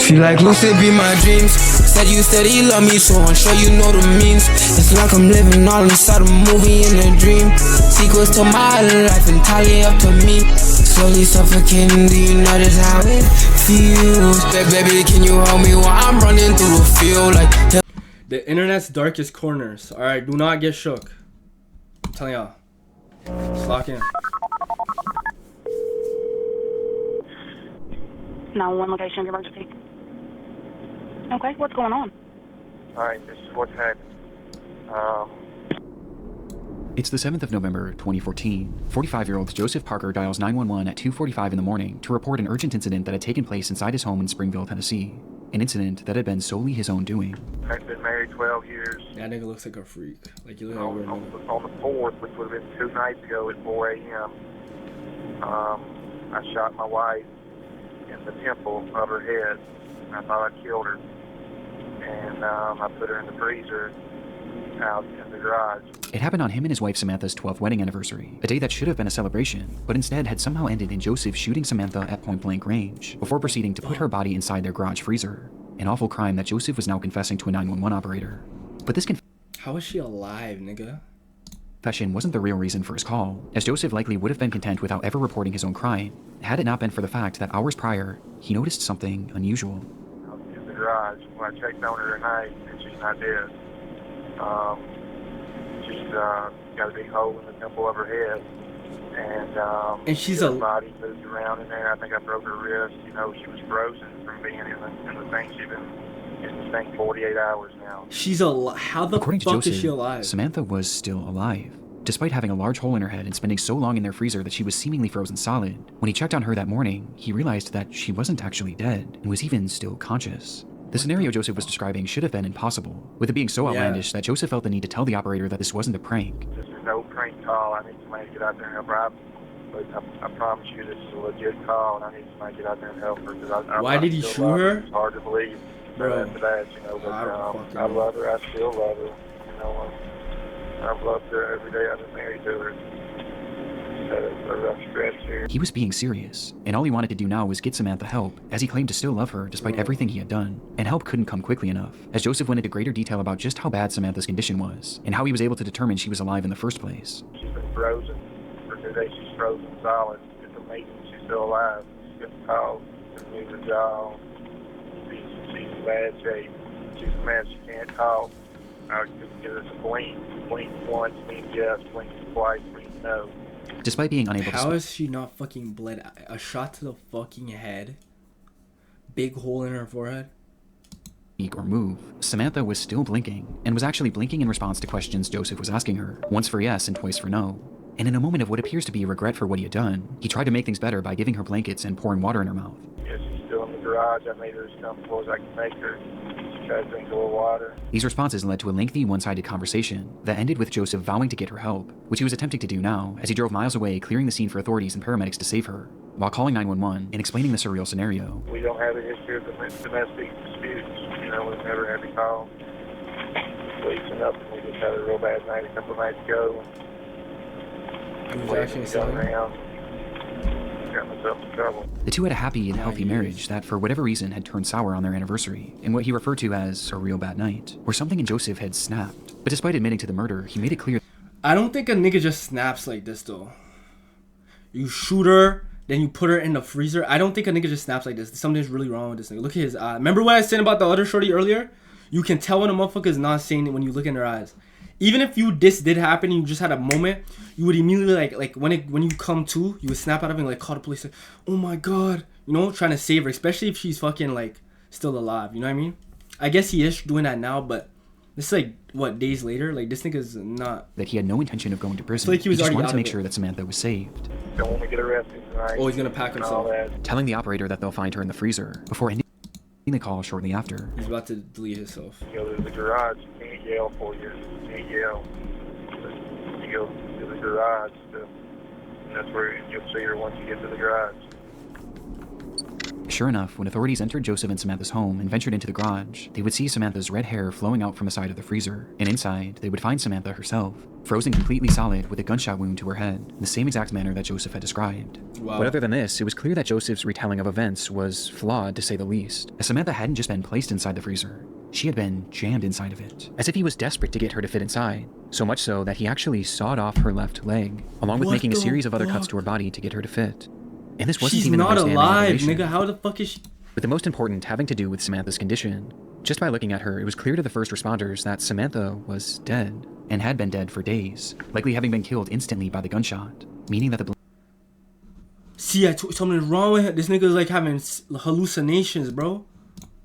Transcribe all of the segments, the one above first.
Feel like lucid be my dreams. Said you said he love me, so I'm sure you know the means. It's like I'm living all inside a movie in a dream. Sequels to my life entirely up to me. Slowly suffocating, do you notice how it feels? Baby, can you hold me while I'm running through the field? Like the internet's darkest corners. Alright, do not get shook. I'm telling y'all. Just lock in. 911 location of emergency. Okay, what's going on? Alright, this is what's happened. It's the 7th of November, 2014. 45-year-old Joseph Parker dials 911 at 2:45 in the morning to report an urgent incident that had taken place inside his home in Springville, Tennessee. An incident that had been solely his own doing. I've been married 12 years. That nigga looks like a freak. Like you look On the 4th, which would have been 2 nights ago at 4 a.m., I shot my wife in the temple of her head. I thought I killed her. And I put her in the freezer out in the garage. It happened on him and his wife Samantha's 12th wedding anniversary, a day that should have been a celebration, but instead had somehow ended in Joseph shooting Samantha at point-blank range, before proceeding to put her body inside their garage freezer. An awful crime that Joseph was now confessing to a 911 operator. But this how is she alive, nigga? confession wasn't the real reason for his call, as Joseph likely would have been content without ever reporting his own crime, had it not been for the fact that hours prior, he noticed something unusual. In the garage, when I checked on her tonight, and she's not dead. She's got a big hole in the temple of her head, and she's her body moved around in there. I think I broke her wrist. You know, she was frozen from being in the thing. She's been in this thing 48 hours now. She's alive. How the According to fuck Joseph, is she alive? Samantha was still alive, despite having a large hole in her head and spending so long in their freezer that she was seemingly frozen solid. When he checked on her that morning, he realized that she wasn't actually dead and was even still conscious. The scenario Joseph was describing should have been impossible, with it being so outlandish that Joseph felt the need to tell the operator that this wasn't a prank. This is no prank call. I need somebody to get out there and help her. But I promise you this is a legit call, and I need somebody to get out there and help her. Why did he shoot her? It's hard to believe. Bro. After that, you know, but I love her. I still love her. You know, I've loved her every day I've been married to her. A rough stretch here. He was being serious, and all he wanted to do now was get Samantha help, as he claimed to still love her despite everything he had done. And help couldn't come quickly enough, as Joseph went into greater detail about just how bad Samantha's condition was, and how he was able to determine she was alive in the first place. She's been frozen. For 2 days she's frozen solid. It's amazing she's still alive. She's getting called to move her jaw. She's in bad shape. She's a mess. She can't talk. I could give her a blink. Blink once means yes. Blink twice means no. Despite being unable to How is she not fucking bled? A shot to the fucking head. Big hole in her forehead. speak or move, Samantha was still blinking, and was actually blinking in response to questions Joseph was asking her, once for yes and twice for no. And in a moment of what appears to be regret for what he had done, he tried to make things better by giving her blankets and pouring water in her mouth. Yeah, she's still in the garage. I made her as comfortable as I can make her. She tried to drink a little water. These responses led to a lengthy, one-sided conversation that ended with Joseph vowing to get her help, which he was attempting to do now as he drove miles away, clearing the scene for authorities and paramedics to save her, while calling 911 and explaining the surreal scenario. We don't have a history of domestic disputes. You know, we've never had to call police or nothing. We just had a real bad night a couple of nights ago. The two had a happy and healthy marriage that, for whatever reason, had turned sour on their anniversary, in what he referred to as a real bad night, where something in Joseph had snapped. But despite admitting to the murder, he made it clear. I don't think a nigga just snaps like this, though. You shoot her, then you put her in the freezer. I don't think a nigga just snaps like this. Something's really wrong with this nigga. Look at his eye. Remember what I said about the other shorty earlier? You can tell when a motherfucker is not saying it when you look in their eyes. Even if this did happen and you just had a moment, you would immediately like when you come to, you would snap out of it and like call the police, like, oh my god, you know, trying to save her, especially if she's fucking like still alive. You know what I mean? I guess he is doing that now, but this is like what, days later? Like this nigga's not. That he had no intention of going to prison. Like he just wanted to make sure that Samantha was saved. Don't want to get arrested tonight. Oh, he's gonna pack himself. Telling the operator that they'll find her in the freezer before ending the call shortly after. He's about to delete himself. You go to the garage, you can't yell for you. You can't yell. You go to the garage, and that's where you'll see her once you get to the garage. Sure enough, when authorities entered Joseph and Samantha's home and ventured into the garage, they would see Samantha's red hair flowing out from the side of the freezer, and inside, they would find Samantha herself, frozen completely solid with a gunshot wound to her head, in the same exact manner that Joseph had described. Wow. But other than this, it was clear that Joseph's retelling of events was flawed to say the least, as Samantha hadn't just been placed inside the freezer. She had been jammed inside of it, as if he was desperate to get her to fit inside, so much so that he actually sawed off her left leg, along with making a series of other cuts to her body to get her to fit. And this wasn't even the most damning alive, revelation. nigga. How the fuck is she? With the most important having to do with Samantha's condition. Just by looking at her, it was clear to the first responders that Samantha was dead, and had been dead for days, likely having been killed instantly by the gunshot, meaning that the See, something's wrong with it. This nigga's like having hallucinations, bro.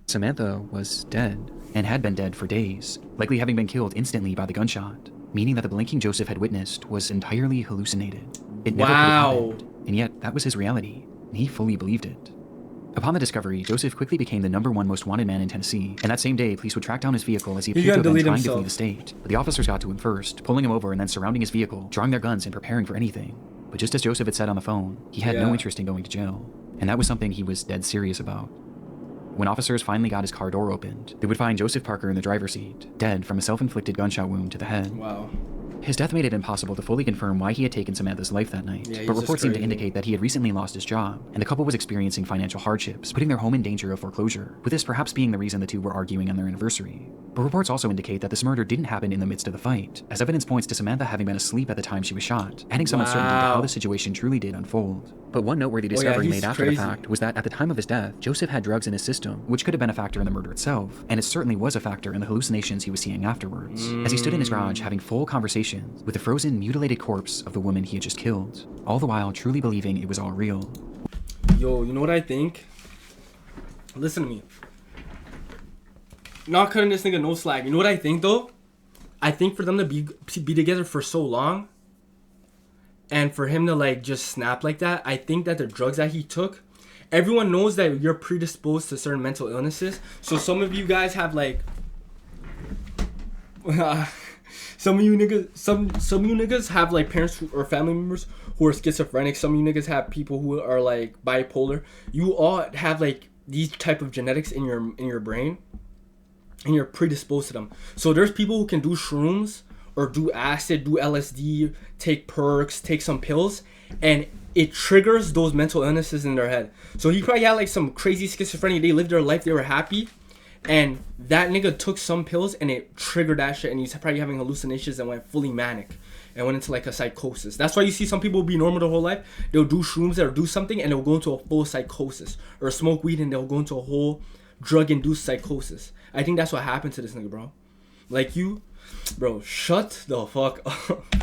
Samantha was dead, and had been dead for days, likely having been killed instantly by the gunshot, meaning that the blinking Joseph had witnessed was entirely hallucinated. It never could have happened, and yet that was his reality, and he fully believed it. Upon the discovery, Joseph quickly became the #1 most wanted man in Tennessee, and that same day, police would track down his vehicle as he appeared to have been trying to flee the state. But the officers got to him first, pulling him over and then surrounding his vehicle, drawing their guns and preparing for anything. But just as Joseph had said on the phone, he had no interest in going to jail, and that was something he was dead serious about. When officers finally got his car door opened, they would find Joseph Parker in the driver's seat, dead from a self-inflicted gunshot wound to the head. Wow. His death made it impossible to fully confirm why he had taken Samantha's life that night, but reports seemed to indicate that he had recently lost his job, and the couple was experiencing financial hardships, putting their home in danger of foreclosure, with this perhaps being the reason the two were arguing on their anniversary. But reports also indicate that this murder didn't happen in the midst of the fight, as evidence points to Samantha having been asleep at the time she was shot, adding some uncertainty to how the situation truly did unfold. But one noteworthy discovery made after the fact was that at the time of his death, Joseph had drugs in his system, which could have been a factor in the murder itself, and it certainly was a factor in the hallucinations he was seeing afterwards, as he stood in his garage having full conversations with the frozen, mutilated corpse of the woman he had just killed, all the while truly believing it was all real. Yo, you know what I think? Listen to me. Not cutting this nigga no slack. You know what I think though? I think for them to be together for so long, and for him to like just snap like that, I think that the drugs that he took, everyone knows that you're predisposed to certain mental illnesses. So some of you guys have like some of you niggas have like parents or family members who are schizophrenic. Some of you niggas have people who are like bipolar. You all have like these type of genetics in your brain, and you're predisposed to them. So there's people who can do shrooms or do acid, do LSD, take perks, take some pills, and it triggers those mental illnesses in their head. So he probably had like some crazy schizophrenia. They lived their life, they were happy, and that nigga took some pills and it triggered that shit, and he's probably having hallucinations and went fully manic and went into like a psychosis. That's why you see some people be normal their whole life. They'll do shrooms or do something and they'll go into a full psychosis, or smoke weed and they'll go into a whole drug-induced psychosis. I think that's what happened to this nigga, bro. Like you, bro, shut the fuck up.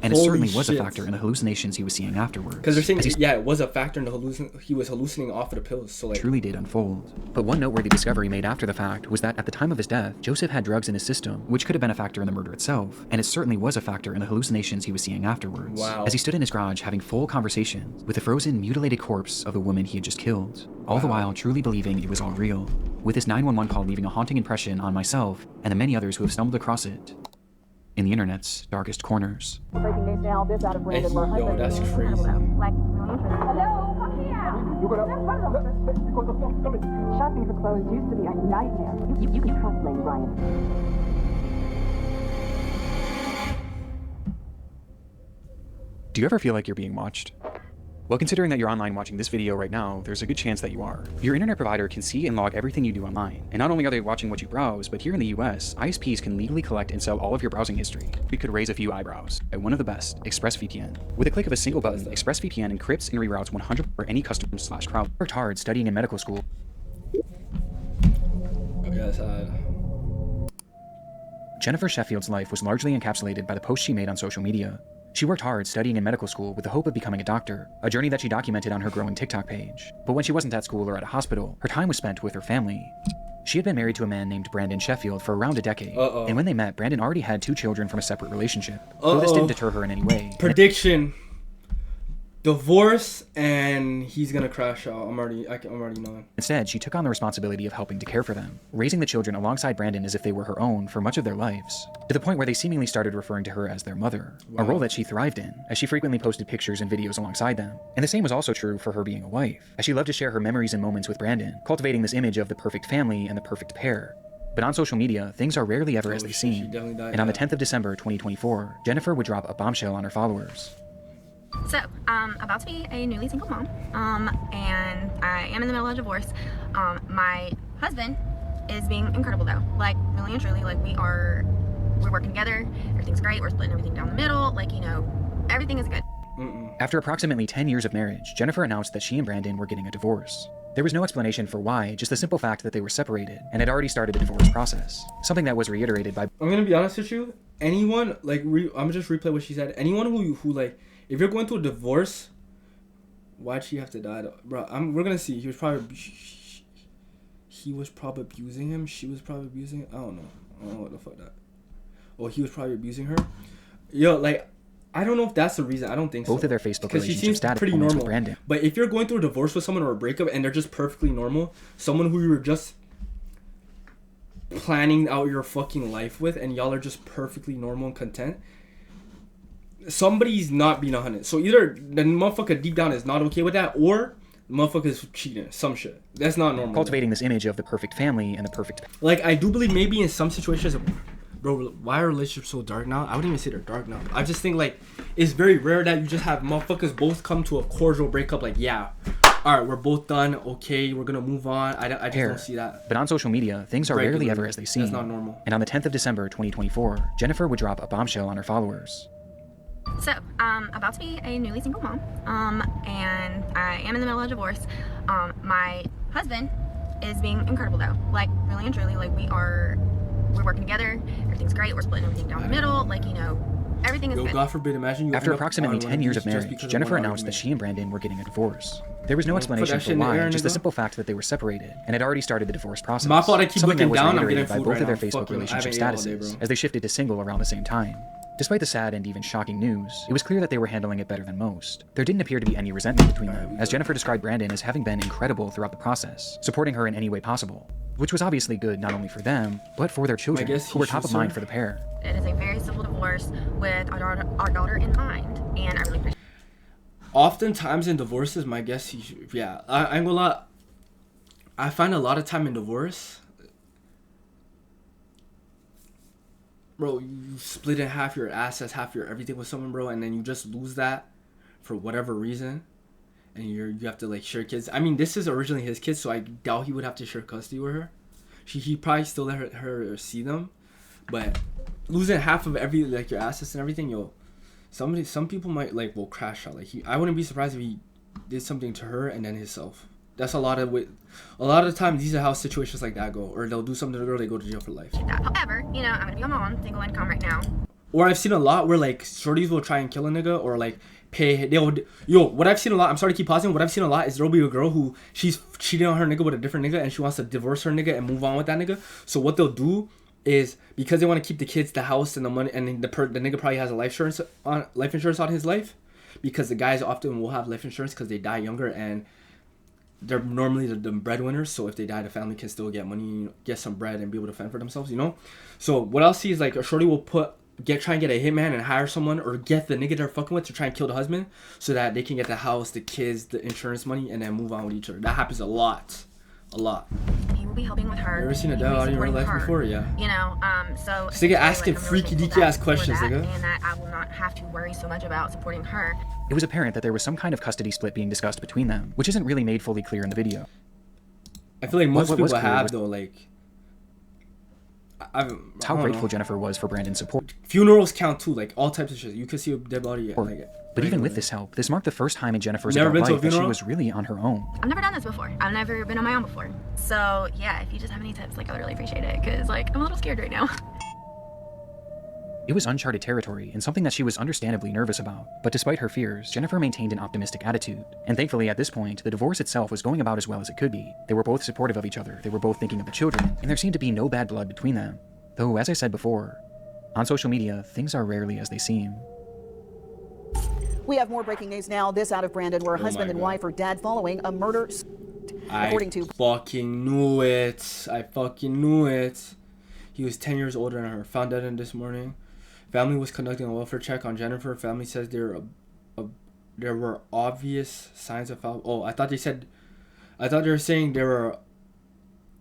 And it certainly was a factor in the hallucinations he was seeing afterwards. Because they're saying, yeah, it was a factor in the he was hallucinating off of the pills. So like, truly did unfold. But one noteworthy discovery made after the fact was that at the time of his death, Joseph had drugs in his system, which could have been a factor in the murder itself, and it certainly was a factor in the hallucinations he was seeing afterwards. Wow. As he stood in his garage having full conversations with the frozen, mutilated corpse of the woman he had just killed, all the while truly believing it was all real, with his 911 call leaving a haunting impression on myself and the many others who have stumbled across it in the internet's darkest corners. Breaking news now, this out of Brandon. yo, that's crazy. Hello, come here. Shopping for clothes used to be a nightmare. You trust Lady Ryan. Do you ever feel like you're being watched? Well, considering that you're online watching this video right now, there's a good chance that you are. Your internet provider can see and log everything you do online. And not only are they watching what you browse, but here in the US, ISPs can legally collect and sell all of your browsing history. We could raise a few eyebrows at one of the best, ExpressVPN. With a click of a single button, ExpressVPN encrypts and reroutes 100% for any customer/Crowley. Worked hard studying in medical school. Oh, yeah, that's odd. Jennifer Sheffield's life was largely encapsulated by the posts she made on social media. She worked hard studying in medical school with the hope of becoming a doctor, a journey that she documented on her growing TikTok page. But when she wasn't at school or at a hospital, her time was spent with her family. She had been married to a man named Brandon Sheffield for around a decade, and when they met, Brandon already had 2 children from a separate relationship. Though this didn't deter her in any way. Prediction. divorce, and he's gonna crash out. I'm already knowing. Instead, she took on the responsibility of helping to care for them, raising the children alongside Brandon as if they were her own for much of their lives, to the point where they seemingly started referring to her as their mother, a role that she thrived in, as she frequently posted pictures and videos alongside them. And the same was also true for her being a wife, as she loved to share her memories and moments with Brandon, cultivating this image of the perfect family and the perfect pair. But on social media, things are rarely ever as they seem, and on the 10th of December 2024, Jennifer would drop a bombshell on her followers. So, about to be a newly single mom, and I am in the middle of a divorce. My husband is being incredible though, like really and truly, like we're working together, everything's great, we're splitting everything down the middle, like, you know, everything is good. After approximately 10 years of marriage, Jennifer announced that she and Brandon were getting a divorce. There was no explanation for why, just the simple fact that they were separated and had already started the divorce process, something that was reiterated by... I'm gonna be honest with you, anyone, like, I'm gonna just replay what she said, anyone who like, if you're going through a divorce, why'd she have to die? Bro, we're gonna see. He was probably abusing him. She was probably abusing him. I don't know what the fuck that. Oh, he was probably abusing her. Yo, like, I don't know if that's the reason. I don't think so. Both of their Facebook because she relationship seems status pretty moments normal. with Brandon. But if you're going through a divorce with someone or a breakup and they're just perfectly normal, someone who you were just planning out your fucking life with, and y'all are just perfectly normal and content, somebody's not being 100. So either the motherfucker deep down is not okay with that, or the motherfucker's cheating, some shit. That's not normal. Cultivating this image of the perfect family and the perfect... Like, I do believe maybe in some situations, bro, why are relationships so dark now? I wouldn't even say they're dark now. I just think, like, it's very rare that you just have motherfuckers both come to a cordial breakup, like, yeah, all right, we're both done, okay, we're gonna move on. I just don't see that. But on social media, things are rarely ever as they seem. That's not normal. And on the 10th of December 2024, Jennifer would drop a bombshell on her followers. So, about to be a newly single mom, and I am in the middle of a divorce. My husband is being incredible though, like really and truly, like we're working together, everything's great, we're splitting everything down the middle, like, you know, everything is good. God forbid, imagine you After approximately 10 years of marriage, Jennifer announced that she and Brandon were getting a divorce. There was no explanation for why, just the simple fact that they were separated and had already started the divorce process. My fault, I keep something that looking was down, I'm reiterated getting by food both right of their now. Facebook relationship I haven't ate all statuses day, bro. as they shifted to single around the same time. Despite the sad and even shocking news, it was clear that they were handling it better than most. There didn't appear to be any resentment between them, as Jennifer described Brandon as having been incredible throughout the process, supporting her in any way possible, which was obviously good not only for them, but for their children, who were top of mind for the pair. It is a very simple divorce with our daughter in mind, and I really appreciate. Oftentimes in divorces, my guess, I ain't gonna lie, I find a lot of time in divorce, bro, you split in half your assets, half your everything with someone, bro, and then you just lose that for whatever reason, and you have to, like, share kids. I mean, this is originally his kids, so I doubt he would have to share custody with her. He probably still let her see them, but losing half of your assets and everything, some people might, like, will crash out. Like, I wouldn't be surprised if he did something to her and then himself. That's a lot of the time, these are how situations like that go. Or they'll do something to the girl, they go to jail for life. However, you know, I'm gonna be a mom, single income right now. Or I've seen a lot where, like, shorties will try and kill a nigga, or, like, what I've seen a lot, I'm sorry to keep pausing, what I've seen a lot is there'll be a girl who she's cheating on her nigga with a different nigga, and she wants to divorce her nigga and move on with that nigga. So what they'll do is, because they want to keep the kids, the house, and the money, and the nigga probably has a life insurance on his life, because the guys often will have life insurance because they die younger, and they're normally the breadwinners, so if they die, the family can still get money, get some bread, and be able to fend for themselves, you know? So what I'll see is, like, a shorty will try and get a hitman and hire someone, or get the nigga they're fucking with to try and kill the husband, so that they can get the house, the kids, the insurance money, and then move on with each other. That happens a lot. He will be helping with her. You ever seen a dead body in real life before? Yeah. You know, so... This nigga asking freaky deaky ass questions, nigga. And that I will not have to worry so much about supporting her. It was apparent that there was some kind of custody split being discussed between them, which isn't really made fully clear in the video. I feel like most people have, though, like... How grateful Jennifer was for Brandon's support. Funerals count too, like all types of shit. You could see a dead body. But even with this help, this marked the first time in Jennifer's Never adult been to a life that she funeral? was really on her own. I've never done this before. I've never been on my own before. So yeah, if you just have any tips, like, I would really appreciate it, because, like, I'm a little scared right now. It was uncharted territory and something that she was understandably nervous about. But despite her fears, Jennifer maintained an optimistic attitude. And thankfully, at this point, the divorce itself was going about as well as it could be. They were both supportive of each other, they were both thinking of the children, and there seemed to be no bad blood between them. Though, as I said before, on social media, things are rarely as they seem. We have more breaking news now. This out of Brandon, where husband and wife are dead following a murder. According to fucking knew it. I fucking knew it. He was 10 years older than her. Found out this morning. Family was conducting a welfare check on Jennifer. Family says there were obvious signs of foul. Oh, I thought they were saying there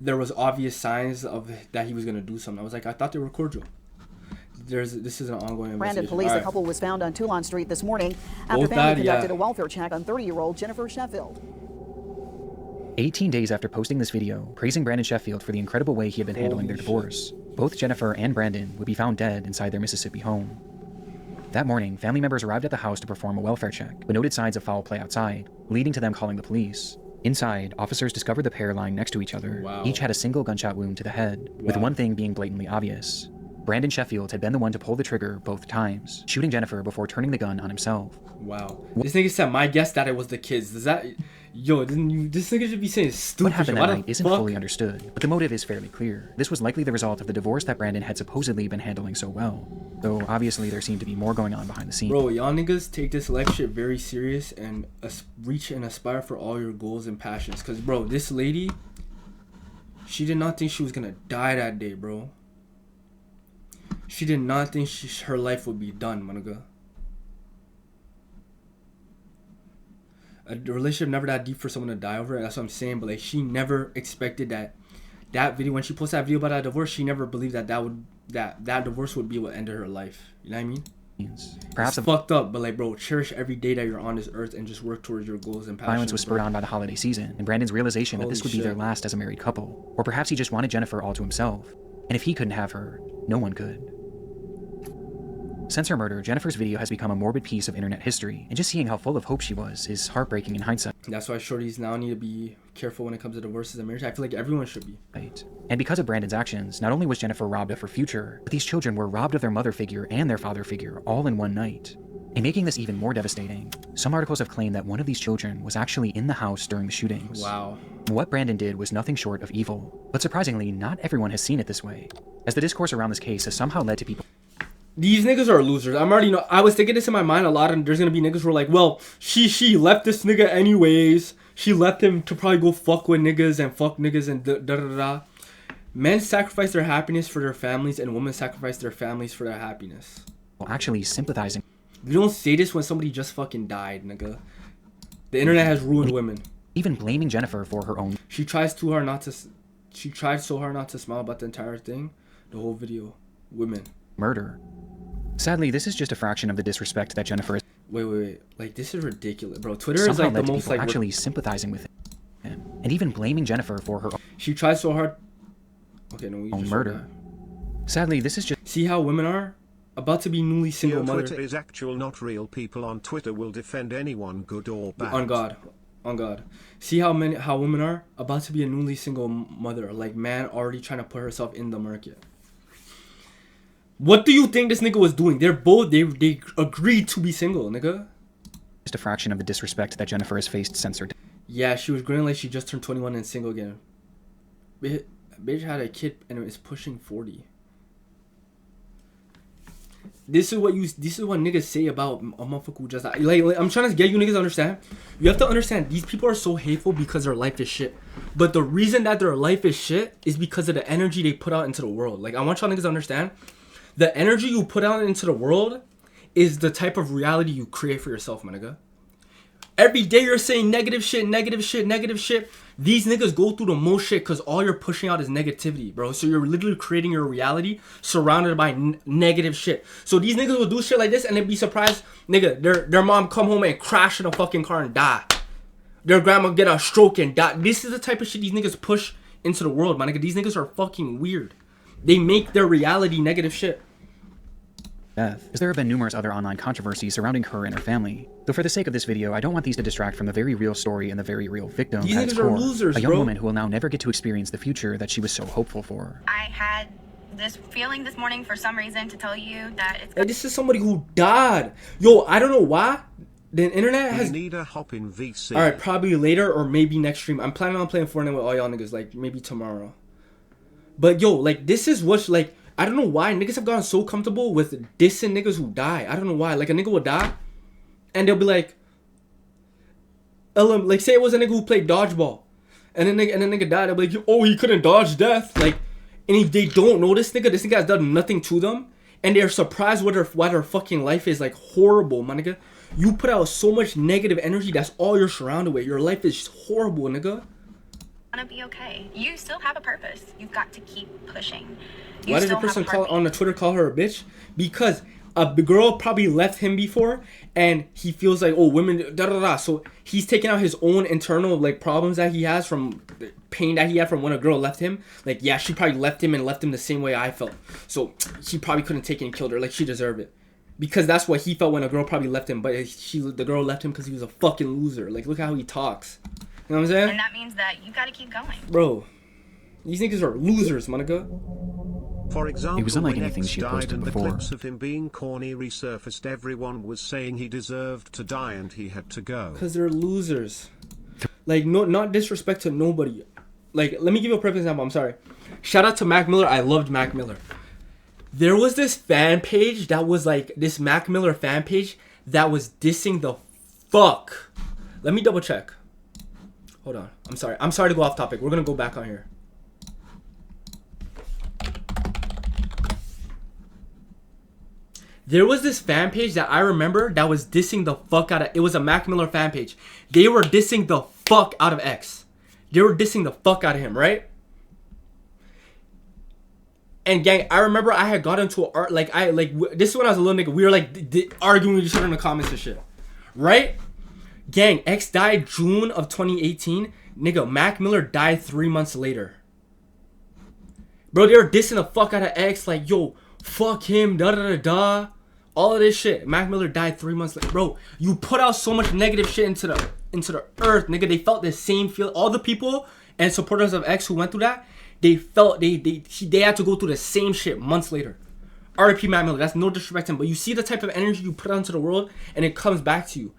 was obvious signs of that he was gonna do something. I was like, I thought they were cordial. This is an ongoing Brandon investigation. police. The couple was found on Toulon Street this morning after family conducted a welfare check on 30-year-old Jennifer Sheffield. 18 days after posting this video, praising Brandon Sheffield for the incredible way he had been handling their divorce, both Jennifer and Brandon would be found dead inside their Mississippi home. That morning, family members arrived at the house to perform a welfare check, but noted signs of foul play outside, leading to them calling the police. Inside, officers discovered the pair lying next to each other. Wow. Each had a single gunshot wound to the head, with one thing being blatantly obvious. Brandon Sheffield had been the one to pull the trigger both times, shooting Jennifer before turning the gun on himself. Wow. This nigga said, my guess that it was the kids. Does that... Yo, this nigga should be saying stupid What happened shit. that night isn't fully understood, but the motive is fairly clear. This was likely the result of the divorce that Brandon had supposedly been handling so well, though obviously there seemed to be more going on behind the scenes. Bro, y'all niggas take this life shit very serious and reach and aspire for all your goals and passions. Because, bro, this lady, she did not think she was going to die that day, bro. She did not think her life would be done, my nigga. A relationship never that deep for someone to die over it. That's what I'm saying. But like, she never expected that video, when she posted that video about that divorce, she never believed that divorce would be what ended her life. You know what I mean? Perhaps it's fucked up, but like, bro, cherish every day that you're on this earth and just work towards your goals and passions. Violence was spurred on by the holiday season, and Brandon's realization that this would be their last as a married couple. Or perhaps he just wanted Jennifer all to himself. And if he couldn't have her, no one could. Since her murder, Jennifer's video has become a morbid piece of internet history, and just seeing how full of hope she was is heartbreaking in hindsight. That's why shorties now need to be careful when it comes to divorces and marriage. I feel like everyone should be. Right. And because of Brandon's actions, not only was Jennifer robbed of her future, but these children were robbed of their mother figure and their father figure all in one night. And making this even more devastating, some articles have claimed that one of these children was actually in the house during the shootings. Wow. What Brandon did was nothing short of evil. But surprisingly, not everyone has seen it this way, as the discourse around this case has somehow led to people. These niggas are losers. I was thinking this in my mind a lot, and there's gonna be niggas who are like, well, she left this nigga anyways. She left him to probably go fuck with niggas and fuck niggas and da da da da. Men sacrifice their happiness for their families, and women sacrifice their families for their happiness. Well, actually sympathizing. You don't say this when somebody just fucking died, nigga. The internet has ruined women. Even blaming Jennifer for her own. She tried so hard not to smile about the entire thing. The whole video. Women. Murder. Sadly, this is just a fraction of the disrespect that Jennifer is. Wait. Like, this is ridiculous, bro. Twitter is like the most like actually sympathizing with him, and even blaming Jennifer for her. She tried so hard. Okay, no, we just murder. Sadly, this is just. See how women are about to be newly single mothers. Twitter is actual, not real. People on Twitter will defend anyone, good or bad. On God. See how women are about to be a newly single mother. Like, man already trying to put herself in the market. What do you think this nigga was doing? They agreed to be single, nigga. Just a fraction of the disrespect that Jennifer has faced since her death. Yeah, she was grinning like she just turned 21 and single again. Bitch had a kid and is pushing 40. This is what niggas say about a motherfucker who just like I'm trying to get you niggas to understand. You have to understand, these people are so hateful because their life is shit. But the reason that their life is shit is because of the energy they put out into the world. Like, I want y'all niggas to understand, the energy you put out into the world is the type of reality you create for yourself, my nigga. Every day you're saying negative shit. These niggas go through the most shit because all you're pushing out is negativity, bro. So you're literally creating your reality surrounded by negative shit. So these niggas will do shit like this and then be surprised, nigga, their mom come home and crash in a fucking car and die. Their grandma get a stroke and die. This is the type of shit these niggas push into the world, my nigga. These niggas are fucking weird. They make their reality negative shit. Death, as there have been numerous other online controversies surrounding her and her family. Though for the sake of this video, I don't want these to distract from the very real story and the very real victim These at its niggas are core. losers, a young bro. woman who will now never get to experience the future that she was so hopeful for. I had this feeling this morning for some reason to tell you that it's... Like, this is somebody who died. Yo, I don't know why. The internet has... need a hop in VC. Alright, probably later or maybe next stream. I'm planning on playing Fortnite with all y'all niggas, like, maybe tomorrow. But yo, like, this is what's, like... I don't know why niggas have gotten so comfortable with dissing niggas who die. I don't know why. Like, a nigga will die, and they'll be like, like say it was a nigga who played dodgeball, and then nigga died. They'll be like, oh, he couldn't dodge death. Like, and if they don't know this nigga has done nothing to them, and they're surprised why their fucking life is like horrible, my nigga. You put out so much negative energy. That's all you're surrounded with. Your life is horrible, nigga. Gonna be okay. You still have a purpose. You've got to keep pushing. Why did the person on the Twitter call her a bitch? Because the girl probably left him before, and he feels like, oh, women, da da da. So he's taking out his own internal like problems that he has from the pain that he had from when a girl left him. Like, yeah, she probably left him the same way I felt. So she probably couldn't take it and killed her. Like, she deserved it. Because that's what he felt when a girl probably left him. But the girl left him because he was a fucking loser. Like, look how he talks. You know what I'm saying? And that means that you gotta keep going. Bro, these niggas are losers, my nigga. For example, It was unlike when anything X she died posted and before. the clips of him being corny resurfaced, everyone was saying he deserved to die and he had to go. Because they're losers. Like, no, not disrespect to nobody. Like, let me give you a perfect example. I'm sorry. Shout out to Mac Miller. I loved Mac Miller. There was this fan page that was like, this Mac Miller fan page that was dissing the fuck. Let me double check. Hold on. I'm sorry to go off topic. We're going to go back on here. There was this fan page that I remember that was dissing the fuck out of... It was a Mac Miller fan page. They were dissing the fuck out of X. They were dissing the fuck out of him, right? And gang, I remember I had got into art... This is when I was a little nigga. We were like arguing with each other in the comments and shit. Right? Gang, X died June of 2018. Nigga, Mac Miller died 3 months later. Bro, they were dissing the fuck out of X. Like, yo, fuck him, da-da-da-da. All of this shit. Mac Miller died 3 months later. Bro, you put out so much negative shit into the earth, nigga. They felt the same feel. All the people and supporters of X who went through that, they felt they had to go through the same shit months later. R.I.P. Mac Miller. That's no disrespect to him, but you see the type of energy you put out into the world, and it comes back to you.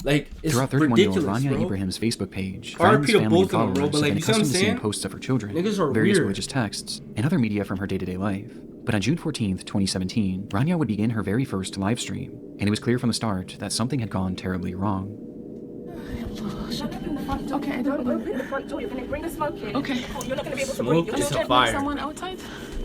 Like, it's Throughout 31-year-old Rania Ibrahim's Facebook page, friends, family, and followers have been accustomed to seeing posts of her children, various religious texts, and other media from her day-to-day life. But on June 14th, 2017, Rania would begin her very first live stream, and it was clear from the start that something had gone terribly wrong. Okay, I don't open the front door. You're going to bring the smoke in. Okay. You're not going to be able to bring it. It's a fire. Someone outside?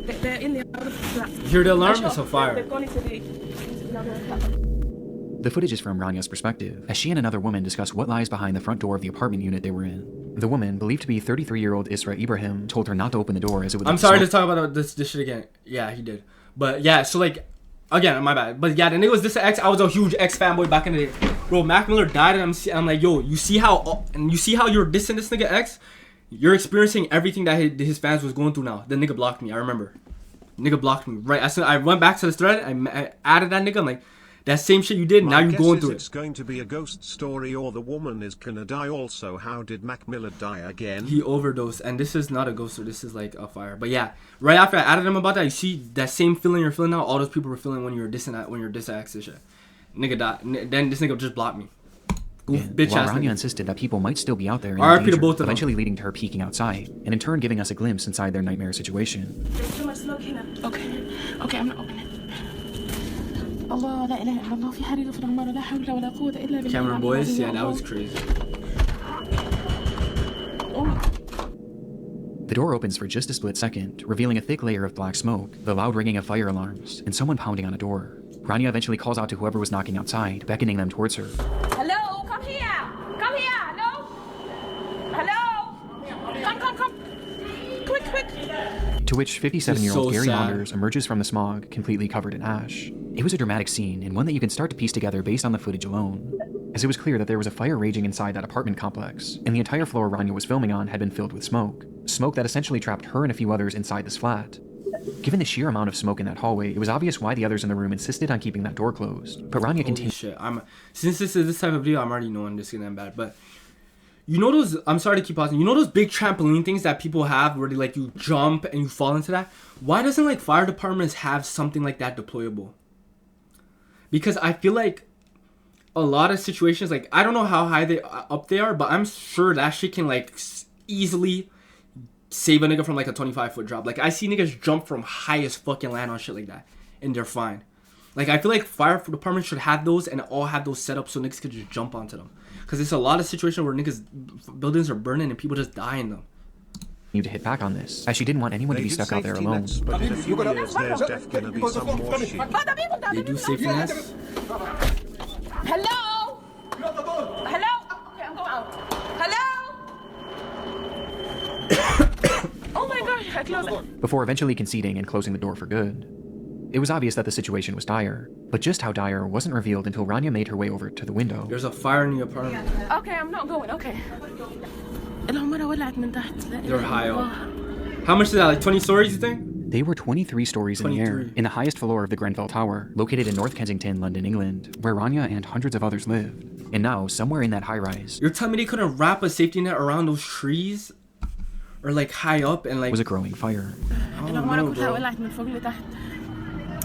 They're in the other flat. You hear the alarm? It's a fire. They've gone into the other flat. The footage is from Rania's perspective, as she and another woman discuss what lies behind the front door of the apartment unit they were in. The woman, believed to be 33-year-old Isra Ibrahim, told her not to open the door as it would... I'm sorry to talk about this shit again. Yeah, he did. But yeah, so like, again, my bad. But yeah, the nigga was this X. I was a huge X fanboy back in the day. Bro, Mac Miller died, and I'm like, yo, you see how you're dissing this nigga X? You're experiencing everything that his fans was going through now. The nigga blocked me. I remember. Nigga blocked me. Right. As soon I went back to this thread, I added that nigga. I'm like, that same shit you did, now you're going through it. It's going to be a ghost story, or the woman is gonna die also. How did Mac Miller die again? He overdosed, and this is not a ghost story. This is like a fire. But yeah, right after I added him about that, you see that same feeling you're feeling now. All those people were feeling when you're dissing X and shit. Nigga died. Then this nigga just blocked me. Bitch while ass Rania nigga. insisted that people might still be out there in RIP to danger, both of them. eventually leading to her peeking outside, and in turn giving us a glimpse inside their nightmare situation. There's too much smoke in it. Okay, I'm not opening it. Allah, la ilaha illallah, fi hari ghafir al-mara, la hawla wa la quwwata illa billah. Cameron Boys, yeah, that was crazy. The door opens for just a split second, revealing a thick layer of black smoke, the loud ringing of fire alarms, and someone pounding on a door. Rania eventually calls out to whoever was knocking outside, beckoning them towards her. Hello, come here! Come here! Hello? Hello? Come! Quick! To which 57-year-old so Gary sad. Maunders emerges from the smog, completely covered in ash. It was a dramatic scene, and one that you can start to piece together based on the footage alone, as it was clear that there was a fire raging inside that apartment complex, and the entire floor Rania was filming on had been filled with smoke. Smoke that essentially trapped her and a few others inside this flat. Given the sheer amount of smoke in that hallway, it was obvious why the others in the room insisted on keeping that door closed. But Rania continued. Shit, since this is this type of video, I'm already knowing this is gonna end bad. But you know those? I'm sorry to keep pausing. You know those big trampoline things that people have where they like you jump and you fall into that? Why doesn't like fire departments have something like that deployable? Because I feel like a lot of situations, like I don't know how high up they are, but I'm sure that shit can like easily save a nigga from like a 25-foot drop. Like I see niggas jump from high as fucking land on shit like that, and they're fine. Like, I feel like fire departments should have those and all have those set up so niggas could just jump onto them. Because it's a lot of situations where niggas buildings are burning and people just die in them. To hit back on this, as she didn't want anyone to be stuck out there alone. But in a few years, there's definitely gonna be some more shit. They do safety nets. Hello? Hello? Okay, I'm going out. Hello? Oh my god, I closed it. Before eventually conceding and closing the door for good. It was obvious that the situation was dire, but just how dire wasn't revealed until Rania made her way over to the window. There's a fire in the apartment. Okay, I'm not going, okay. They're high up. How much is that? Like 20 stories, you think? They were 23 stories in the air, in the highest floor of the Grenfell Tower, located in North Kensington, London, England, where Rania and hundreds of others lived. And now, somewhere in that high-rise, you're telling me they couldn't wrap a safety net around those trees? Or like high up and like... was a growing fire. I don't know, bro.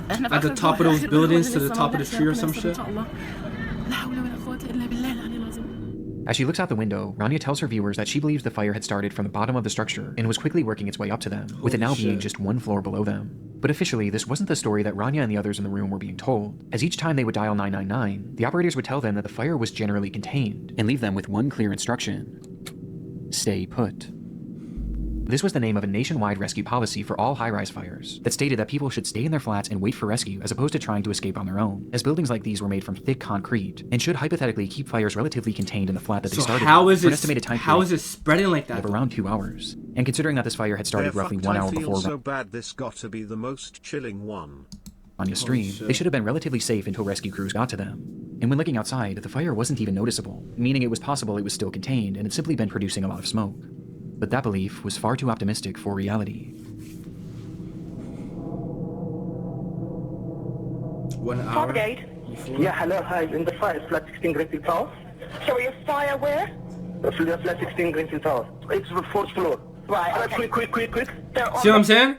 At the top of those buildings to the top of the tree or some shit? As she looks out the window, Rania tells her viewers that she believes the fire had started from the bottom of the structure and was quickly working its way up to them, with it now being just one floor below them. But officially, this wasn't the story that Rania and the others in the room were being told, as each time they would dial 999, the operators would tell them that the fire was generally contained, and leave them with one clear instruction: stay put. This was the name of a nationwide rescue policy for all high-rise fires that stated that people should stay in their flats and wait for rescue as opposed to trying to escape on their own, as buildings like these were made from thick concrete and should hypothetically keep fires relatively contained in the flat that they started how is for an it, estimated time how is it spreading like that? Of around 2 hours. And considering that this fire had started roughly 1 hour before so bad this got to be the most chilling one. Rania's stream, they should have been relatively safe until rescue crews got to them. And when looking outside, the fire wasn't even noticeable, meaning it was possible it was still contained and had simply been producing a lot of smoke. But that belief was far too optimistic for reality. 1 hour? Brigade. Yeah, hello, hi. In the fire, flat 16 Greenfield Tower. Sorry, a fire where? Flat 16 Greenfield Tower. It's the 4th floor. Right, okay. Quick. See what I'm saying?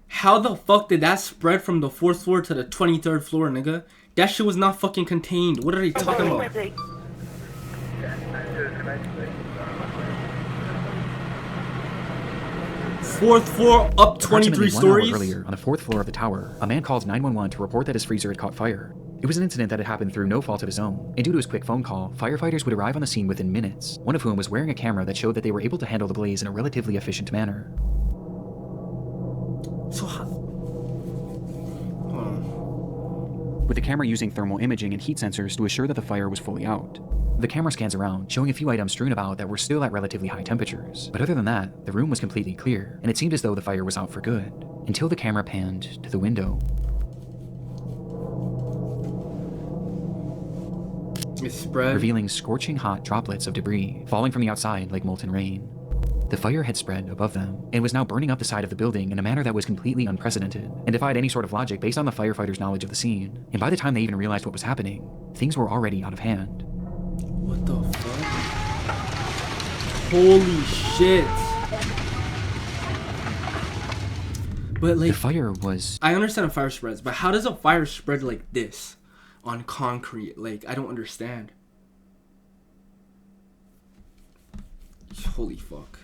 How the fuck did that spread from the 4th floor to the 23rd floor, nigga? That shit was not fucking contained. What are they talking about? Fourth floor up 23 stories. 1 hour earlier, on the 4th floor of the tower, a man called 911 to report that his freezer had caught fire. It was an incident that had happened through no fault of his own, and due to his quick phone call, firefighters would arrive on the scene within minutes, one of whom was wearing a camera that showed that they were able to handle the blaze in a relatively efficient manner. So how? With the camera using thermal imaging and heat sensors to assure that the fire was fully out. The camera scans around, showing a few items strewn about that were still at relatively high temperatures. But other than that, the room was completely clear, and it seemed as though the fire was out for good, until the camera panned to the window. It spread, revealing scorching hot droplets of debris falling from the outside like molten rain. The fire had spread above them, and was now burning up the side of the building in a manner that was completely unprecedented, and defied any sort of logic based on the firefighters' knowledge of the scene. And by the time they even realized what was happening, things were already out of hand. What the fuck? Holy shit. But like, the fire was... I understand a fire spreads, but how does a fire spread like this on concrete? Like, I don't understand. Holy fuck.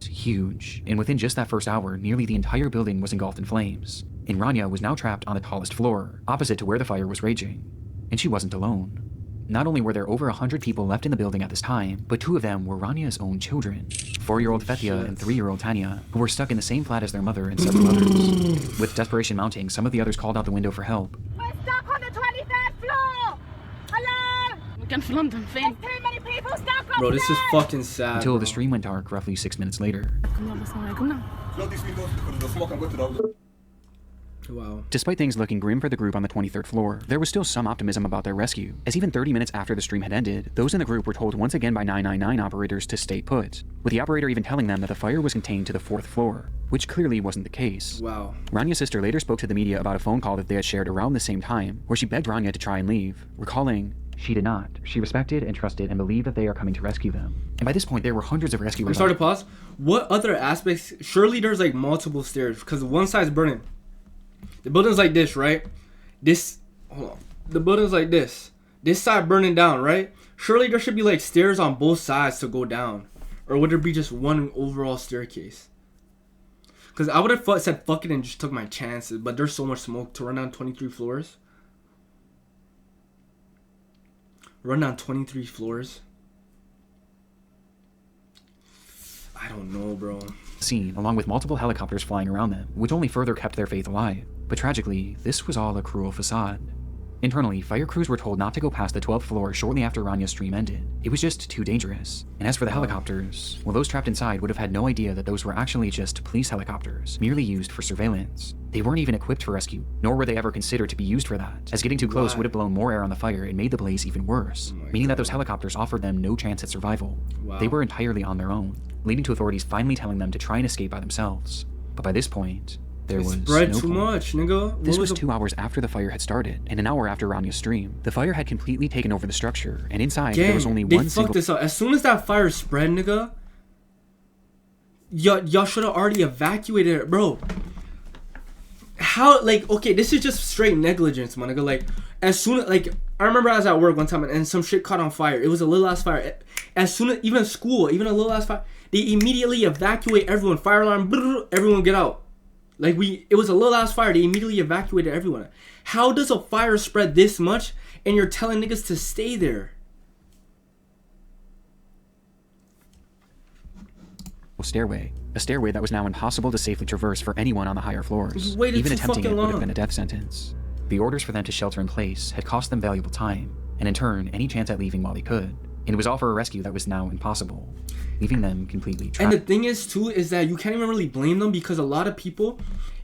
Huge, and within just that first hour, nearly the entire building was engulfed in flames, and Rania was now trapped on the tallest floor, opposite to where the fire was raging. And she wasn't alone. Not only were there over 100 people left in the building at this time, but 2 of them were Rania's own children, 4-year-old Fethia and 3-year-old Tanya, who were stuck in the same flat as their mother and several others. With desperation mounting, some of the others called out the window for help. We're stuck on the 23rd floor! Hello! We're in London, Finn. There's too many people stuck on Bro, this is fucking sad. Until the stream went dark roughly 6 minutes later. Wow. Despite things looking grim for the group on the 23rd floor, there was still some optimism about their rescue, as even 30 minutes after the stream had ended, those in the group were told once again by 999 operators to stay put, with the operator even telling them that the fire was contained to the 4th floor, which clearly wasn't the case. Wow. Rania's sister later spoke to the media about a phone call that they had shared around the same time, where she begged Rania to try and leave, recalling, she did not. She respected and trusted and believed that they are coming to rescue them. And by this point, there were hundreds of rescuers. I'm sorry to pause. What other aspects? Surely there's like multiple stairs, because one side's burning. The building's like this, right? Hold on. The building's like this. This side burning down, right? Surely there should be like stairs on both sides to go down. Or would there be just one overall staircase? Because I would have said fuck it and just took my chances. But there's so much smoke to run down 23 floors. Run down 23 floors. I don't know, bro. Scene, along with multiple helicopters flying around them, which only further kept their faith alive. But tragically, this was all a cruel facade. Internally, fire crews were told not to go past the 12th floor shortly after Ranya's stream ended. It was just too dangerous. And as for the helicopters, well, those trapped inside would have had no idea that those were actually just police helicopters, merely used for surveillance. They weren't even equipped for rescue, nor were they ever considered to be used for that, as getting too close would have blown more air on the fire and made the blaze even worse, meaning that those helicopters offered them no chance at survival. They were entirely on their own, leading to authorities finally telling them to try and escape by themselves. But by this point, there was spread no too point. much, nigga. This was 2 hours after the fire had started, and an hour after Ranya's stream. The fire had completely taken over the structure, and inside there was only one single. They fucked this up. As soon as that fire spread, nigga, y'all should have already evacuated it, bro. How, like, okay, this is just straight negligence, my nigga. Like, as soon as, like, I remember I was at work one time and some shit caught on fire. It was a little ass fire. As soon as, even school, even a little ass fire, they immediately evacuate everyone. Fire alarm, everyone get out. Like, it was a little ass fire. They immediately evacuated everyone. How does a fire spread this much and you're telling niggas to stay there? Stairway. A stairway that was now impossible to safely traverse for anyone on the higher floors. Waited Even too attempting it fucking would have long. been a death sentence. The orders for them to shelter in place had cost them valuable time, and in turn, any chance at leaving while they could. And it was all for a rescue that was now impossible, leaving them completely trapped. And the thing is, too, is that you can't even really blame them because a lot of people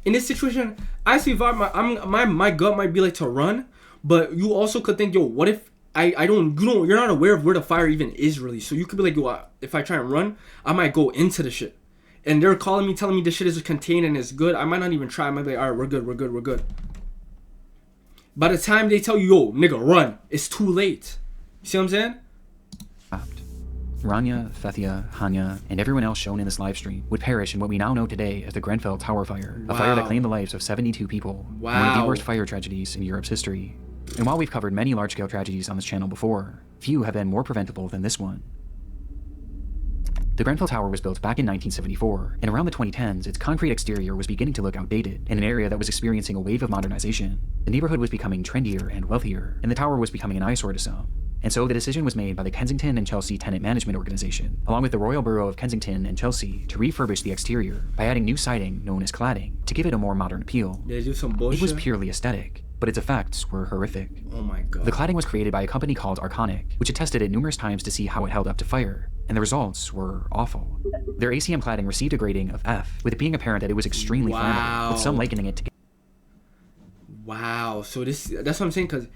in this situation, I see my gut might be like to run, but you also could think, yo, what if you're not aware of where the fire even is really. So you could be like, yo, if I try and run, I might go into the shit. And they're calling me, telling me this shit is contained and it's good. I might not even try. I might be like, all right, we're good. By the time they tell you, yo, nigga, run, it's too late. You see what I'm saying? Rania, Fethia, Hanya, and everyone else shown in this livestream would perish in what we now know today as the Grenfell Tower Fire, a fire that claimed the lives of 72 people, one of the worst fire tragedies in Europe's history. And while we've covered many large-scale tragedies on this channel before, few have been more preventable than this one. The Grenfell Tower was built back in 1974, and around the 2010s, its concrete exterior was beginning to look outdated in an area that was experiencing a wave of modernization. The neighborhood was becoming trendier and wealthier, and the tower was becoming an eyesore to some. And so the decision was made by the Kensington and Chelsea Tenant Management Organization, along with the Royal Borough of Kensington and Chelsea, to refurbish the exterior by adding new siding known as cladding to give it a more modern appeal. They do some bullshit. It was purely aesthetic, but its effects were horrific. Oh my god. The cladding was created by a company called Arconic, which had tested it numerous times to see how it held up to fire, and the results were awful. Their ACM cladding received a grading of F, with it being apparent that it was extremely flammable, with some likening it to... Wow, so that's what I'm saying, because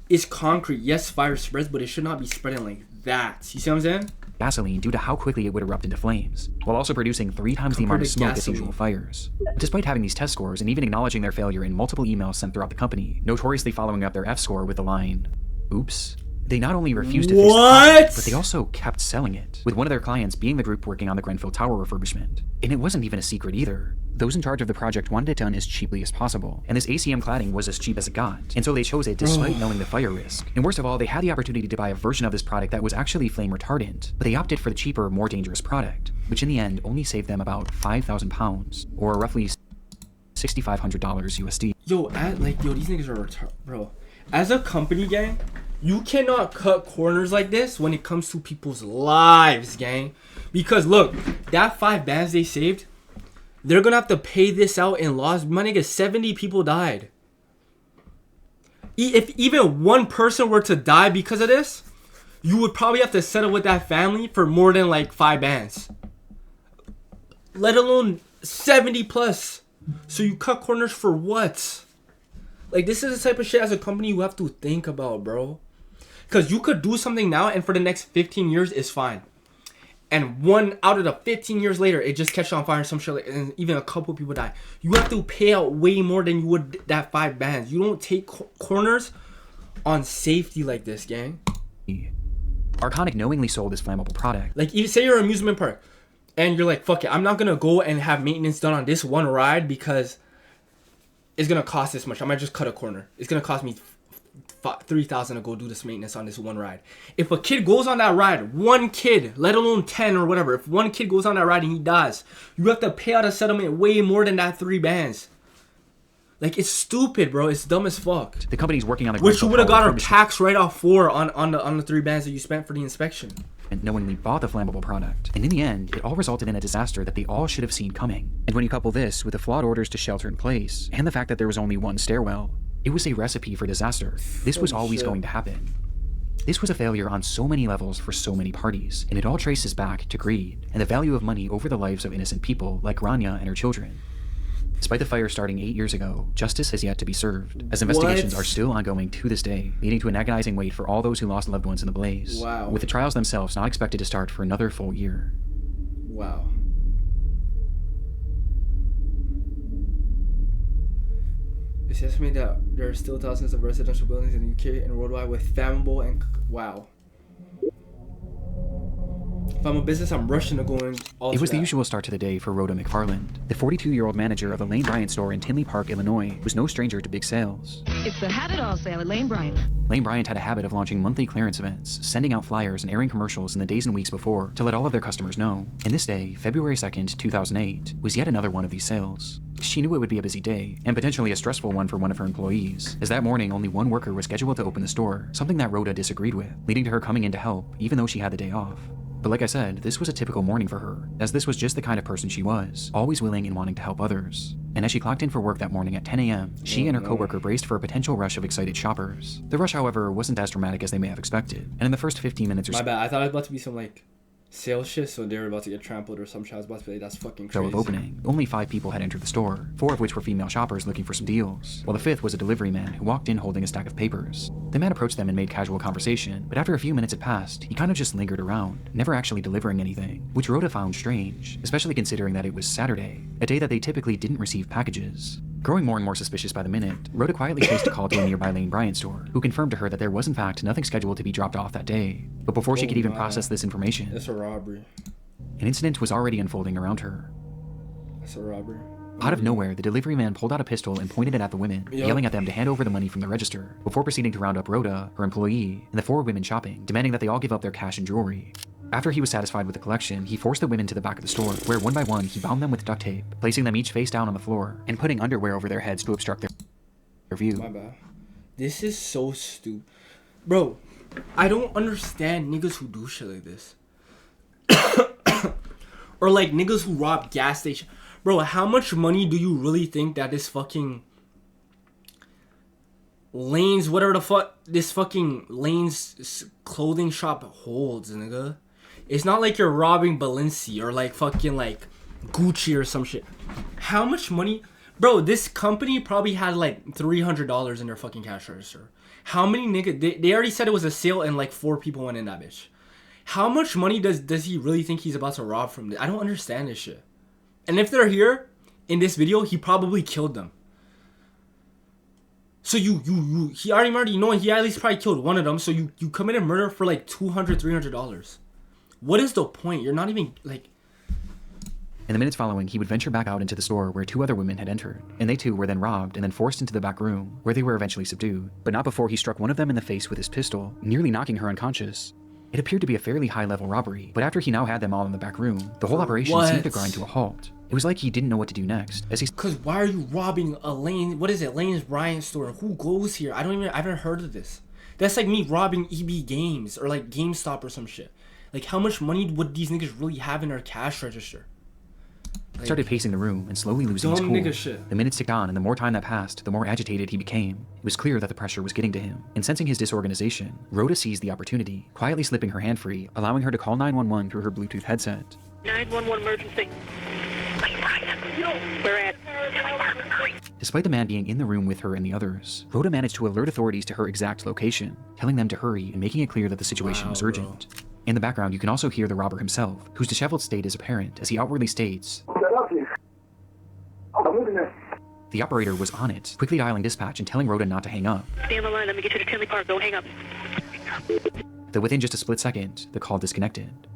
it's concrete. Yes, fire spreads, but it should not be spreading like that. You see what I'm saying? Gasoline due to how quickly it would erupt into flames, while also producing 3 times the amount of smoke as usual fires. Despite having these test scores and even acknowledging their failure in multiple emails sent throughout the company, notoriously following up their F score with the line, "Oops," they not only refused to fix the problem, but they also kept selling it, with one of their clients being the group working on the Grenfell Tower refurbishment. And it wasn't even a secret either. Those in charge of the project wanted it done as cheaply as possible, and this ACM cladding was as cheap as it got, and so they chose it despite knowing the fire risk. And worst of all, they had the opportunity to buy a version of this product that was actually flame retardant, but they opted for the cheaper, more dangerous product, which in the end only saved them about £5,000, or roughly $6,500 USD. Yo, these niggas are retarded, bro. As a company, gang, you cannot cut corners like this when it comes to people's lives, gang. Because look, that 5 bands they saved, they're gonna have to pay this out in loss. My nigga, 70 people died. If even one person were to die because of this, you would probably have to settle with that family for more than like 5 bands. Let alone 70 plus. So you cut corners for what? Like, this is the type of shit as a company you have to think about, bro. Because you could do something now and for the next 15 years it's fine. And 1 out of the 15 years later, it just catches on fire and some shit, like, and even a couple people die. You have to pay out way more than you would that 5 bands. You don't take corners on safety like this, gang. Arconic knowingly sold this flammable product. Like, say you're an amusement park, and you're like, fuck it, I'm not gonna go and have maintenance done on this one ride because it's gonna cost this much. I might just cut a corner. It's gonna cost me $3,000 to go do this maintenance on this one ride. If a kid goes on that ride, one kid, let alone 10 or whatever, if one kid goes on that ride and he dies, you have to pay out a settlement way more than that 3 bands. Like, it's stupid, bro. It's dumb as fuck. The company's working on the which you would have got a tax write-off for on the 3 bands that you spent for the inspection. And knowingly bought the flammable product. And in the end, it all resulted in a disaster that they all should have seen coming. And when you couple this with the flawed orders to shelter in place, and the fact that there was only one stairwell, it was a recipe for disaster. This was always going to happen. This was a failure on so many levels for so many parties, and it all traces back to greed, and the value of money over the lives of innocent people like Rania and her children. Despite the fire starting 8 years ago, justice has yet to be served, as investigations are still ongoing to this day, leading to an agonizing wait for all those who lost loved ones in the blaze, with the trials themselves not expected to start for another full year. Wow. It's estimated that there are still thousands of residential buildings in the UK and worldwide with flammable and... Wow. If I'm a business, I'm rushing to go in. It was the usual start to the day for Rhoda McFarland. The 42-year-old manager of the Lane Bryant store in Tinley Park, Illinois, was no stranger to big sales. It's the Had It All sale at Lane Bryant. Lane Bryant had a habit of launching monthly clearance events, sending out flyers and airing commercials in the days and weeks before to let all of their customers know. And this day, February 2nd, 2008, was yet another one of these sales. She knew it would be a busy day, and potentially a stressful one for one of her employees, as that morning only one worker was scheduled to open the store, something that Rhoda disagreed with, leading to her coming in to help, even though she had the day off. But like I said, this was a typical morning for her, as this was just the kind of person she was, always willing and wanting to help others. And as she clocked in for work that morning at 10 a.m., she and her coworker braced for a potential rush of excited shoppers. The rush, however, wasn't as dramatic as they may have expected, and in the first 15 minutes or so... My bad, I thought it was about to be some, like, sales shit, so they were about to get trampled or some shit. I was about to be like, that's fucking crazy. Of opening, only 5 people had entered the store, 4 of which were female shoppers looking for some deals, while the 5th was a delivery man who walked in holding a stack of papers. The man approached them and made casual conversation, but after a few minutes had passed, he kind of just lingered around, never actually delivering anything, which Rhoda found strange, especially considering that it was Saturday, a day that they typically didn't receive packages. Growing more and more suspicious by the minute, Rhoda quietly traced a call to a nearby Lane Bryant store, who confirmed to her that there was in fact nothing scheduled to be dropped off that day. But before she could even process this information, it's a robbery. An incident was already unfolding around her. It's a robbery. Out of nowhere, the delivery man pulled out a pistol and pointed it at the women, yelling at them to hand over the money from the register, before proceeding to round up Rhoda, her employee, and the 4 women shopping, demanding that they all give up their cash and jewelry. After he was satisfied with the collection, he forced the women to the back of the store, where one by one he bound them with duct tape, placing them each face down on the floor, and putting underwear over their heads to obstruct their view. My bad. This is so stupid. Bro, I don't understand niggas who do shit like this. Or like niggas who rob gas stations. Bro, how much money do you really think that this fucking Lane's, whatever the fuck, this fucking Lane's clothing shop holds, nigga? It's not like you're robbing Balenci or like fucking like Gucci or some shit. How much money? Bro, this company probably had like $300 in their fucking cash register. How many niggas? They already said it was a sale and like 4 people went in that bitch. How much money does he really think he's about to rob from this? I don't understand this shit. And if they're here in this video, he probably killed them. So he already know he at least probably killed one of them. So you committed murder for like $200, $300. What is the point? You're not even like... In the minutes following, he would venture back out into the store where 2 other women had entered, and they too were then robbed and then forced into the back room, where they were eventually subdued, but not before he struck one of them in the face with his pistol, nearly knocking her unconscious. It appeared to be a fairly high-level robbery, but after he now had them all in the back room, the whole operation seemed to grind to a halt. It was like he didn't know what to do next, as he... Cause why are you robbing a Lane... What is it? Lane's Bryant store. Who goes here? I haven't heard of this. That's like me robbing EB Games or like GameStop or some shit. Like how much money would these niggas really have in their cash register? Like, started pacing the room and slowly losing his cool. The minutes ticked on, and the more time that passed, the more agitated he became. It was clear that the pressure was getting to him, and sensing his disorganization, Rhoda seized the opportunity, quietly slipping her hand free, allowing her to call 911 through her Bluetooth headset. 911 emergency. We're at... Despite the man being in the room with her and the others, Rhoda managed to alert authorities to her exact location, telling them to hurry and making it clear that the situation was urgent. Bro. In the background, you can also hear the robber himself, whose disheveled state is apparent as he outwardly states, the operator was on it, quickly dialing dispatch and telling Rhoda not to hang up. Stay on the line, let me get you to Tinley Park, don't hang up. Though within just a split second, the call disconnected.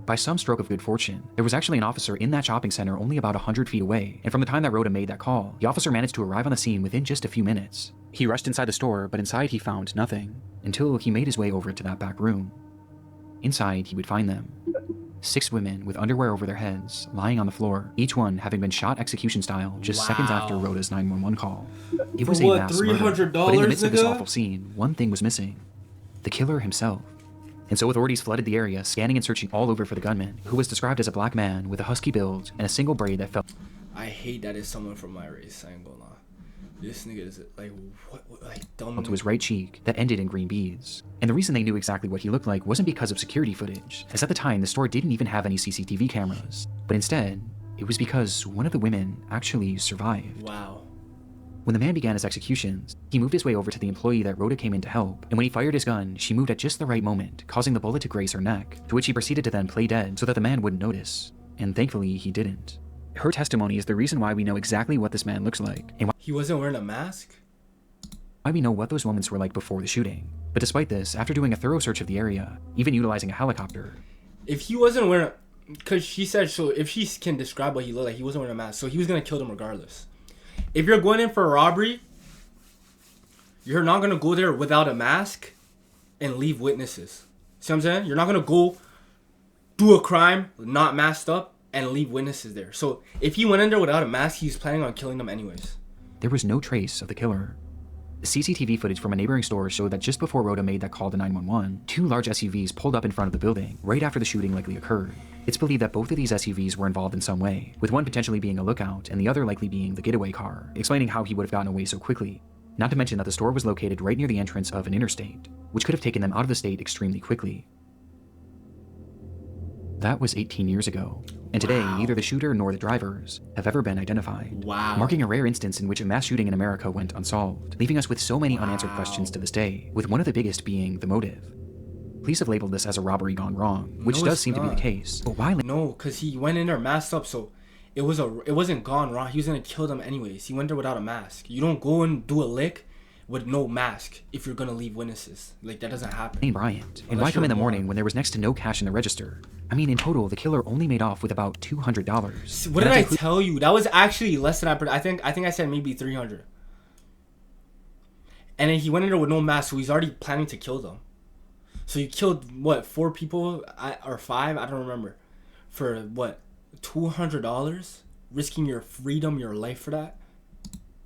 By some stroke of good fortune, there was actually an officer in that shopping center only about 100 feet away, and from the time that Rhoda made that call, the officer managed to arrive on the scene within just a few minutes. He rushed inside the store, but inside he found nothing, until he made his way over to that back room. Inside, he would find them. 6 women with underwear over their heads, lying on the floor, each one having been shot execution style just seconds after Rhoda's 911 call. It was a mass murder, but in the midst of this awful scene, one thing was missing. The killer himself. And so authorities flooded the area, scanning and searching all over for the gunman, who was described as a black man with a husky build and a single braid that fell. I hate that it's someone from my race. I ain't gonna lie. This nigga is like, what like dumb. To his right cheek that ended in green beads. And the reason they knew exactly what he looked like wasn't because of security footage, as at the time the store didn't even have any CCTV cameras. But instead, it was because one of the women actually survived. Wow. When the man began his executions, he moved his way over to the employee that Rhoda came in to help, and when he fired his gun, she moved at just the right moment, causing the bullet to graze her neck, to which he proceeded to then play dead so that the man wouldn't notice. And thankfully, he didn't. Her testimony is the reason why we know exactly what this man looks like, and why he wasn't wearing a mask? Why we know what those moments were like before the shooting. But despite this, after doing a thorough search of the area, even utilizing a helicopter, if he wasn't wearing because she said, so if she can describe what he looked like, he wasn't wearing a mask, so he was gonna kill them regardless. If you're going in for a robbery, you're not gonna go there without a mask and leave witnesses. See what I'm saying? You're not gonna go do a crime not masked up and leave witnesses there. So if he went in there without a mask, he's planning on killing them anyways. There was no trace of the killer. CCTV footage from a neighboring store showed that just before Rhoda made that call to 911, 2 large SUVs pulled up in front of the building right after the shooting likely occurred. It's believed that both of these SUVs were involved in some way, with one potentially being a lookout and the other likely being the getaway car, explaining how he would have gotten away so quickly. Not to mention that the store was located right near the entrance of an interstate, which could have taken them out of the state extremely quickly. That was 18 years ago, and today neither the shooter nor the drivers have ever been identified, marking a rare instance in which a mass shooting in America went unsolved, leaving us with so many unanswered questions to this day, with one of the biggest being the motive. Police have labeled this as a robbery gone wrong, which does seem to be the case, but why? No, because he went in there masked up, so it wasn't gone wrong. He was gonna kill them anyways. He went there without a mask. You don't go and do a lick with no mask if you're gonna leave witnesses. Like, that doesn't happen. Lane Bryant, and why come in the morning when there was next to no cash in the register? I mean, in total, the killer only made off with about $200. What did I tell you? That was actually less than I think I said maybe 300. And then he went in there with no mask, so he's already planning to kill them. So you killed what, 4 people or 5? I don't remember. For what, $200? Risking your freedom, your life for that?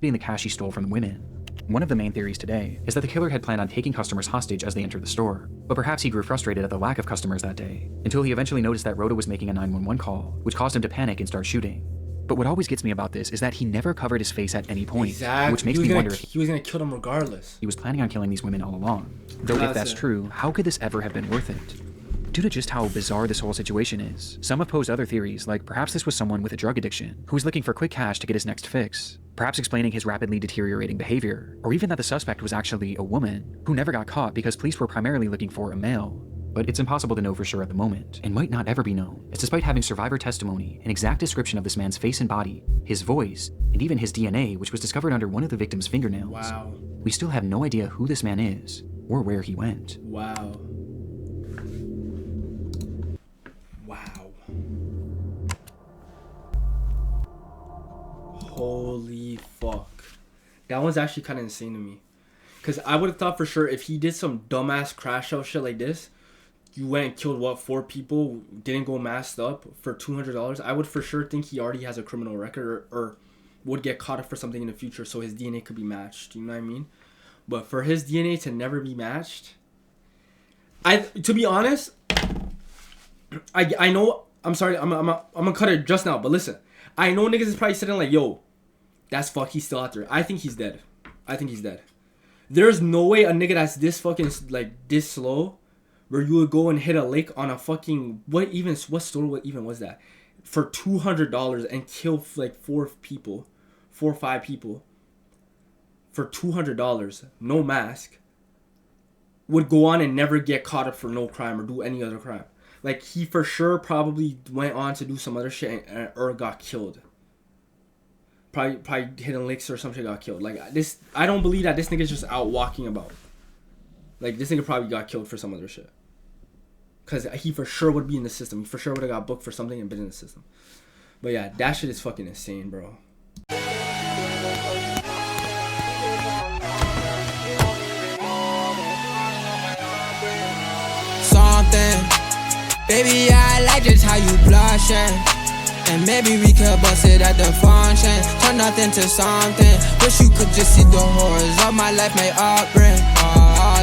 Being the cash he stole from the women. One of the main theories today is that the killer had planned on taking customers hostage as they entered the store, but perhaps he grew frustrated at the lack of customers that day, until he eventually noticed that Rhoda was making a 911 call, which caused him to panic and start shooting. But what always gets me about this is that he never covered his face at any point, which makes me wonder if he was gonna kill them regardless. He was planning on killing these women all along. Though if that's true, how could this ever have been worth it? Due to just how bizarre this whole situation is, some have posed other theories, like perhaps this was someone with a drug addiction who was looking for quick cash to get his next fix, perhaps explaining his rapidly deteriorating behavior, or even that the suspect was actually a woman who never got caught because police were primarily looking for a male. But it's impossible to know for sure at the moment, and might not ever be known, as despite having survivor testimony, an exact description of this man's face and body, his voice, and even his DNA, which was discovered under one of the victim's fingernails, we still have no idea who this man is, or where he went. Wow. Holy fuck. That one's actually kind of insane to me. Because I would have thought for sure if he did some dumbass crash out shit like this, you went and killed, what, 4 people, didn't go masked up for $200, I would for sure think he already has a criminal record or would get caught up for something in the future so his DNA could be matched. You know what I mean? But for his DNA to never be matched, to be honest, I know, I'm sorry, I'm gonna cut it just now, but listen. I know niggas is probably sitting like, yo, that's fuck, he's still out there. I think he's dead. There's no way a nigga that's this fucking, like, this slow, where you would go and hit a lick on a fucking, what store even was that? For $200 and kill, like, 4 or 5 people. For $200, no mask. Would go on and never get caught up for no crime or do any other crime. Like, he for sure probably went on to do some other shit or got killed. Probably hitting licks or some shit, got killed. Like, this, I don't believe that this nigga's just out walking about. Like, this nigga probably got killed for some other shit. Because he for sure would be in the system. He for sure would have got booked for something and been in the system. But yeah, that shit is fucking insane, bro. Something, baby, I like just how you blushing. And maybe we could bust it at the function. Turn nothing to something. Wish you could just see the horrors of my life, my upbringing.